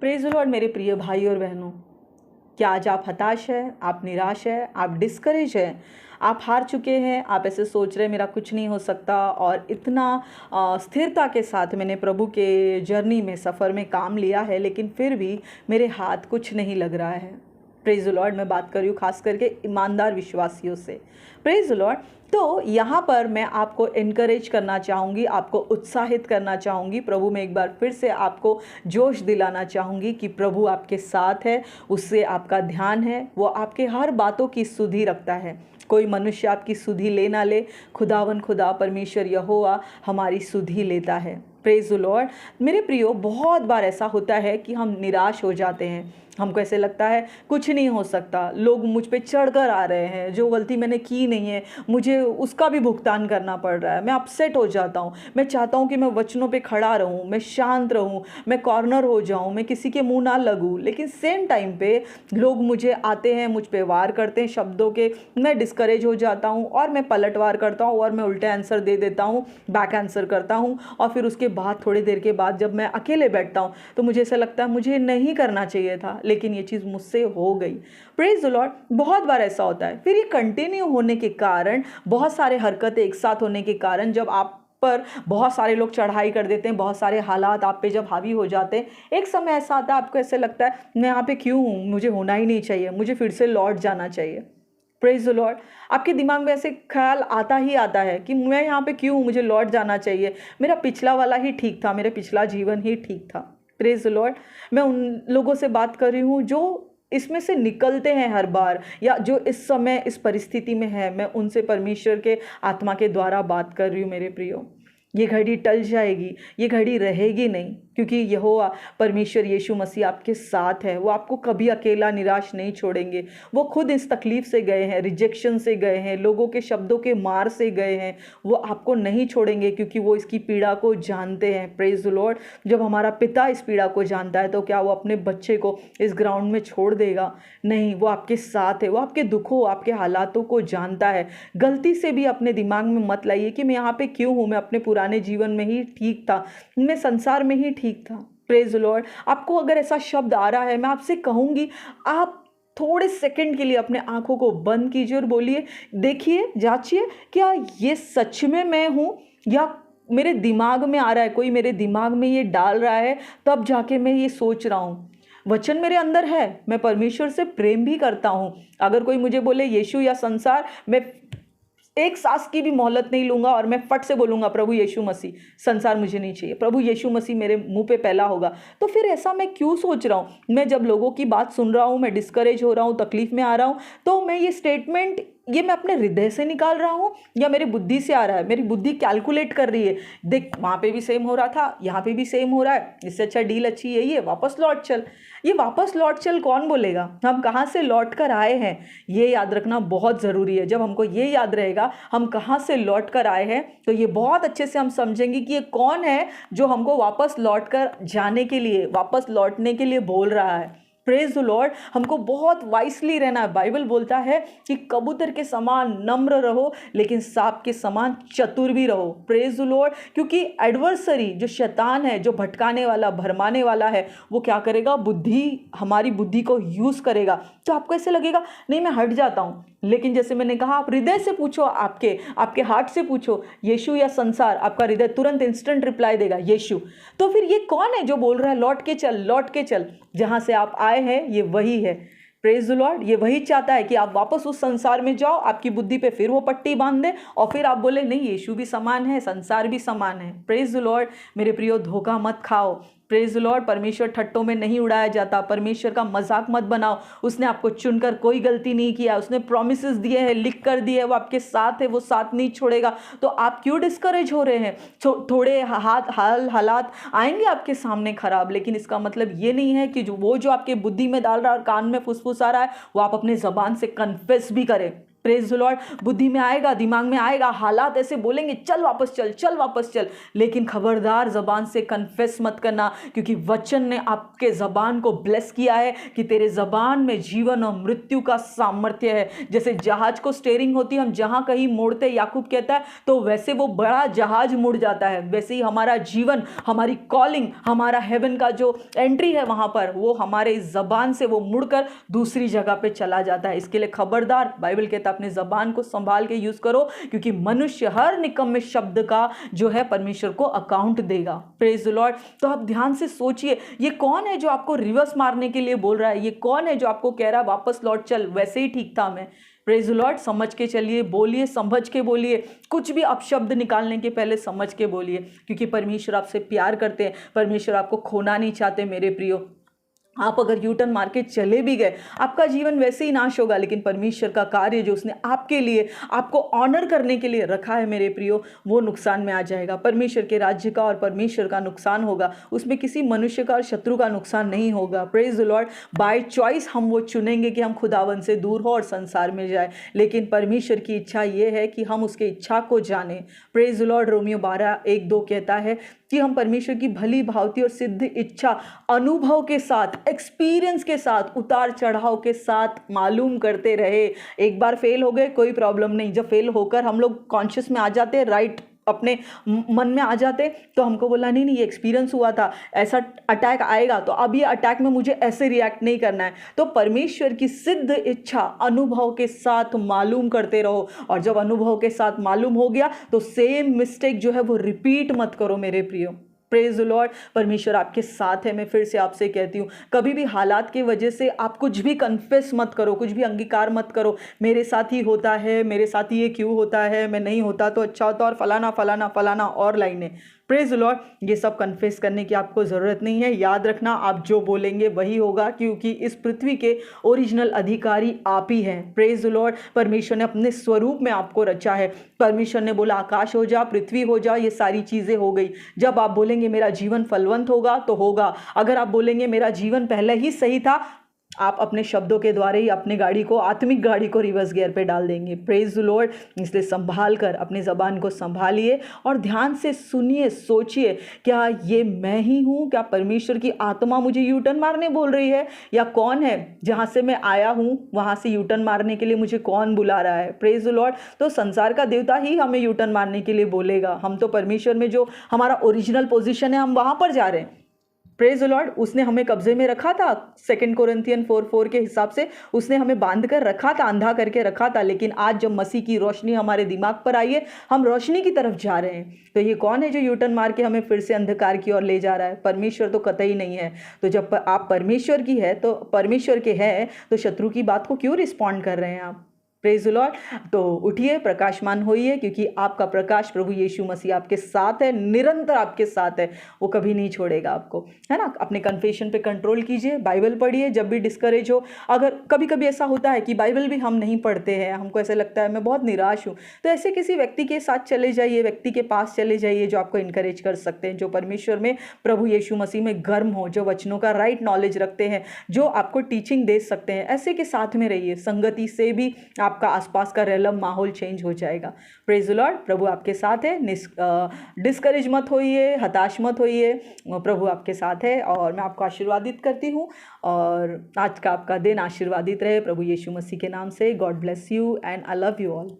Praise the Lord मेरे प्रिय भाई और बहनों, क्या आज आप हताश हैं, आप निराश हैं, आप डिस्करेज हैं, आप हार चुके हैं, आप ऐसे सोच रहे हैं मेरा कुछ नहीं हो सकता और इतना स्थिरता के साथ मैंने प्रभु के जर्नी में सफ़र में काम लिया है लेकिन फिर भी मेरे हाथ कुछ नहीं लग रहा है। प्रेज़ द लॉर्ड मैं बात कर रही हूँ खास करके ईमानदार विश्वासियों से। Praise the Lord. तो यहाँ पर मैं आपको इनकरेज करना चाहूँगी, आपको उत्साहित करना चाहूँगी, प्रभु में एक बार फिर से आपको जोश दिलाना चाहूँगी कि प्रभु आपके साथ है, उससे आपका ध्यान है, वो आपके हर बातों की सुधि रखता है। कोई मनुष्य आपकी सुधि ले ना ले, खुदावन खुदा परमेश्वर यहोवा हमारी सुधि लेता है। Praise the Lord. मेरे प्रियो, बहुत बार ऐसा होता है कि हम निराश हो जाते हैं, हमको ऐसे लगता है कुछ नहीं हो सकता, लोग मुझ पे चढ़कर आ रहे हैं, जो गलती मैंने की नहीं है मुझे उसका भी भुगतान करना पड़ रहा है, मैं अपसेट हो जाता हूँ। मैं चाहता हूँ कि मैं वचनों पे खड़ा रहूँ, मैं शांत रहूँ, मैं कॉर्नर हो जाऊँ, मैं किसी के मुंह ना लगूँ, लेकिन सेम टाइम पे लोग मुझे आते हैं, मुझ पे वार करते हैं शब्दों के, मैं डिस्करेज हो जाता हूँ और मैं पलटवार करता हूँ और मैं उल्टे आंसर दे देता हूँ, बैक आंसर करता हूँ और फिर उसके बाद थोड़ी देर के बाद जब मैं अकेले बैठता हूँ तो मुझे ऐसा लगता है मुझे नहीं करना चाहिए था, लेकिन ये चीज़ मुझसे हो गई। Praise the Lord. बहुत बार ऐसा होता है। फिर ये कंटिन्यू होने के कारण, बहुत सारे हरकतें एक साथ होने के कारण, जब आप पर बहुत सारे लोग चढ़ाई कर देते हैं, बहुत सारे हालात आप पे जब हावी हो जाते हैं, एक समय ऐसा आता है आपको ऐसे लगता है मैं यहाँ पे क्यों हूँ, मुझे होना ही नहीं चाहिए, मुझे फिर से लौट जाना चाहिए। Praise the Lord. आपके दिमाग में ऐसे ख्याल आता ही आता है कि मैं यहाँ पे क्यों हूँ, मुझे लौट जाना चाहिए, मेरा पिछला वाला ही ठीक था, मेरा पिछला जीवन ही ठीक था। Praise the Lord. मैं उन लोगों से बात कर रही हूँ जो इसमें से निकलते हैं हर बार, या जो इस समय इस परिस्थिति में है, मैं उनसे परमेश्वर के आत्मा के द्वारा बात कर रही हूँ। मेरे प्रियो, ये घड़ी टल जाएगी, ये घड़ी रहेगी नहीं, क्योंकि यहोवा परमेश्वर यीशु मसीह आपके साथ है। वो आपको कभी अकेला निराश नहीं छोड़ेंगे। वो खुद इस तकलीफ से गए हैं, रिजेक्शन से गए हैं, लोगों के शब्दों के मार से गए हैं। वो आपको नहीं छोड़ेंगे क्योंकि वो इसकी पीड़ा को जानते हैं। Praise the Lord. जब हमारा पिता इस पीड़ा को जानता है तो क्या वो अपने बच्चे को इस ग्राउंड में छोड़ देगा? नहीं, वो आपके साथ है। वो आपके दुखों, आपके हालातों को जानता है। गलती से भी अपने दिमाग में मत लाइए कि मैं यहाँ पे क्यों हूँ, मैं अपने पुराने जीवन में ही ठीक था, मैं संसार में ही ठीक था। Praise the Lord. आपको अगर ऐसा शब्द आ रहा है, मैं आपसे कहूँगी आप थोड़े सेकंड के लिए अपने आंखों को बंद कीजिए और बोलिए, देखिए, जांचिए, क्या ये सच में मैं हूँ या मेरे दिमाग में आ रहा है, कोई मेरे दिमाग में ये डाल रहा है तब जाके मैं ये सोच रहा हूँ। वचन मेरे अंदर है, मैं परमेश्वर से प्रेम भी करता हूँ। अगर कोई मुझे बोले यीशु या संसार, मैं एक सांस की भी मोहलत नहीं लूंगा और मैं फट से बोलूंगा प्रभु यीशु मसीह, संसार मुझे नहीं चाहिए, प्रभु यीशु मसीह मेरे मुंह पे पहला होगा। तो फिर ऐसा मैं क्यों सोच रहा हूँ? मैं जब लोगों की बात सुन रहा हूँ, मैं डिस्करेज हो रहा हूँ, तकलीफ में आ रहा हूँ, तो मैं ये स्टेटमेंट ये मैं अपने हृदय से निकाल रहा हूँ या मेरी बुद्धि से आ रहा है? मेरी बुद्धि कैलकुलेट कर रही है, देख वहाँ पे भी सेम हो रहा था, यहाँ पे भी सेम हो रहा है, इससे अच्छा डील अच्छी यही है, वापस लौट चल। ये वापस लौट चल कौन बोलेगा? हम कहाँ से लौट कर आए हैं, ये याद रखना बहुत ज़रूरी है। जब हमको ये याद रहेगा हम कहाँ से लौट कर आए हैं, तो ये बहुत अच्छे से हम समझेंगे कि ये कौन है जो हमको वापस लौट कर जाने के लिए, वापस लौटने के लिए बोल रहा है। Praise the Lord. हमको बहुत वाइसली रहना है। बाइबल बोलता है कि कबूतर के समान नम्र रहो लेकिन सांप के समान चतुर भी रहो। Praise the Lord. क्योंकि एडवर्सरी जो शैतान है, जो भटकाने वाला, भरमाने वाला है, वो क्या करेगा? हमारी बुद्धि को यूज़ करेगा। तो आपको ऐसे लगेगा नहीं मैं हट जाता हूँ, लेकिन जैसे मैंने कहा, आप हृदय से पूछो, आपके हार्ट से पूछो, यीशु या संसार, आपका हृदय तुरंत इंस्टेंट रिप्लाई देगा यीशु। तो फिर ये कौन है जो बोल रहा है लौट के चल, लौट के चल? जहाँ से आप आए हैं ये वही है। Praise the Lord. ये वही चाहता है कि आप वापस उस संसार में जाओ, आपकी बुद्धि पे फिर वो पट्टी बांध दे और फिर आप बोले नहीं, यीशु भी समान है, संसार भी समान है। Praise the Lord. मेरे प्रियो, धोखा मत खाओ। Praise the Lord. परमेश्वर ठट्टों में नहीं उड़ाया जाता, परमेश्वर का मजाक मत बनाओ। उसने आपको चुनकर कोई गलती नहीं किया, उसने प्रॉमिसेस दिए हैं, लिख कर दिए, वो आपके साथ है, वो साथ नहीं छोड़ेगा। तो आप क्यों डिस्करेज हो रहे हैं? थोड़े हालात आएंगे आपके सामने खराब, लेकिन इसका मतलब ये नहीं है कि जो आपके बुद्धि में डाल रहा है और कान में फुसफुसा रहा है वो आप अपने जबान से कन्फेस भी करें। Praise the Lord. बुद्धि में आएगा, दिमाग में आएगा, हालात ऐसे बोलेंगे चल वापस चल, चल वापस चल, लेकिन खबरदार ज़बान से कन्फेस मत करना, क्योंकि वचन ने आपके ज़बान को ब्लेस किया है कि तेरे ज़बान में जीवन और मृत्यु का सामर्थ्य है। जैसे जहाज को स्टीयरिंग होती है, हम जहाँ कहीं मोड़ते, याकूब कहता है, तो वैसे वो बड़ा जहाज मुड़ जाता है। वैसे ही हमारा जीवन, हमारी कॉलिंग, हमारा हेवन का जो एंट्री है वहाँ पर, वो हमारे ज़बान से वो मुड़कर दूसरी जगह पे चला जाता है। इसके लिए खबरदार, बाइबल कहता है अपने ज़बान को संभाल के यूज़ करो, क्योंकि मनुष्य हर निकम्मे शब्द का जो है परमेश्वर को अकाउंट देगा। Praise the Lord. तो आप ध्यान से सोचिए, ये कौन है जो आपको रिवर्स मारने के लिए बोल रहा है? ये कौन है जो आपको कह रहा है वापस लौट चल, वैसे ही ठीक था मैं? Praise the Lord. समझ के चलिए, बोलिए, समझ के बोलिए, कुछ भी अपशब्द निकालने के पहले समझ के बोलिए, क्योंकि परमेश्वर आपसे प्यार करते हैं, परमेश्वर आपको खोना नहीं चाहते मेरे प्रियो। आप अगर यूटर्न मार के चले भी गए, आपका जीवन वैसे ही नाश होगा, लेकिन परमेश्वर का कार्य जो उसने आपके लिए, आपको ऑनर करने के लिए रखा है मेरे प्रियो, वो नुकसान में आ जाएगा। परमेश्वर के राज्य का और परमेश्वर का नुकसान होगा, उसमें किसी मनुष्य का और शत्रु का नुकसान नहीं होगा। Praise the Lord. By choice हम वो चुनेंगे कि हम खुदावन से दूर हो और संसार में जाए, लेकिन परमेश्वर की इच्छा ये है कि हम उसके इच्छा को जाने। Praise the Lord. रोमियो 12:1-2 कहता है कि हम परमेश्वर की भली भांति और सिद्ध इच्छा अनुभव के साथ, एक्सपीरियंस के साथ, उतार चढ़ाव के साथ मालूम करते रहे। एक बार फेल हो गए कोई प्रॉब्लम नहीं, जब फेल होकर हम लोग कॉन्शियस में आ जाते, राइट अपने मन में आ जाते, तो हमको बोला नहीं नहीं ये एक्सपीरियंस हुआ था, ऐसा अटैक आएगा तो अब ये अटैक में मुझे ऐसे रिएक्ट नहीं करना है। तो परमेश्वर की सिद्ध इच्छा अनुभव के साथ मालूम करते रहो, और जब अनुभव के साथ मालूम हो गया तो सेम मिस्टेक जो है वो रिपीट मत करो मेरे प्रियो। Praise the Lord. परमेश्वर आपके साथ है। मैं फिर से आपसे कहती हूँ, कभी भी हालात की वजह से आप कुछ भी कन्फेस मत करो, कुछ भी अंगीकार मत करो, मेरे साथ ही होता है, मेरे साथ ही ये क्यों होता है, मैं नहीं होता तो अच्छा होता, और फलाना फलाना फलाना और लाइनें। Praise the Lord. ये सब कन्फेस करने की आपको ज़रूरत नहीं है। याद रखना, आप जो बोलेंगे वही होगा, क्योंकि इस पृथ्वी के ओरिजिनल अधिकारी आप ही हैं। Praise the Lord. परमेश्वर ने अपने स्वरूप में आपको रचा है। परमेश्वर ने बोला आकाश हो जा, पृथ्वी हो जा, ये सारी चीज़ें हो गई। जब आप बोलेंगे मेरा जीवन फलवंत होगा तो होगा। अगर आप बोलेंगे मेरा जीवन पहले ही सही था, आप अपने शब्दों के द्वारा ही अपनी गाड़ी को, आत्मिक गाड़ी को रिवर्स गियर पे डाल देंगे। Praise the Lord. इसलिए संभाल कर अपनी ज़बान को संभालिए और ध्यान से सुनिए, सोचिए, क्या ये मैं ही हूँ? क्या परमेश्वर की आत्मा मुझे यूटर्न मारने बोल रही है, या कौन है जहाँ से मैं आया हूँ वहाँ से यूटर्न मारने के लिए मुझे कौन बुला रहा है? Praise the Lord. तो संसार का देवता ही हमें यूटर्न मारने के लिए बोलेगा। हम तो परमेश्वर में जो हमारा ओरिजिनल पोजिशन है, हम वहाँ पर जा रहे हैं। Praise the Lord. उसने हमें कब्जे में रखा था, 2 कोरिन्थियन 4:4 के हिसाब से उसने हमें बांध कर रखा था, अंधा करके रखा था, लेकिन आज जब मसीह की रोशनी हमारे दिमाग पर आई है, हम रोशनी की तरफ जा रहे हैं। तो ये कौन है जो यूटर्न मार के हमें फिर से अंधकार की ओर ले जा रहा है? परमेश्वर तो कतई नहीं है। तो जब आप परमेश्वर की है, तो परमेश्वर के हैं, तो शत्रु की बात को क्यों रिस्पॉन्ड कर रहे हैं आप? Praise the Lord. तो उठिए, प्रकाशमान होइए, क्योंकि आपका प्रकाश प्रभु यीशु मसीह आपके साथ है, निरंतर आपके साथ है, वो कभी नहीं छोड़ेगा आपको, है ना। अपने कन्फेशन पे कंट्रोल कीजिए, बाइबल पढ़िए जब भी डिस्करेज हो। अगर कभी कभी ऐसा होता है कि बाइबल भी हम नहीं पढ़ते हैं, हमको ऐसा लगता है मैं बहुत निराश हूँ, तो ऐसे किसी व्यक्ति के साथ चले जाइए, व्यक्ति के पास चले जाइए जो आपको इनकरेज कर सकते हैं, जो परमेश्वर में, प्रभु यीशु मसीह में गर्म हो, जो वचनों का राइट नॉलेज रखते हैं, जो आपको टीचिंग दे सकते हैं। ऐसे के साथ में रहिए, संगति से भी आपका आसपास का रेलम माहौल चेंज हो जाएगा। Praise the Lord. प्रभु आपके साथ है। डिस्करेज मत होइए, हताश मत होइए, प्रभु आपके साथ है। और मैं आपको आशीर्वादित करती हूँ, और आज का आपका दिन आशीर्वादित रहे प्रभु यीशु मसीह के नाम से। God bless you and I love you all.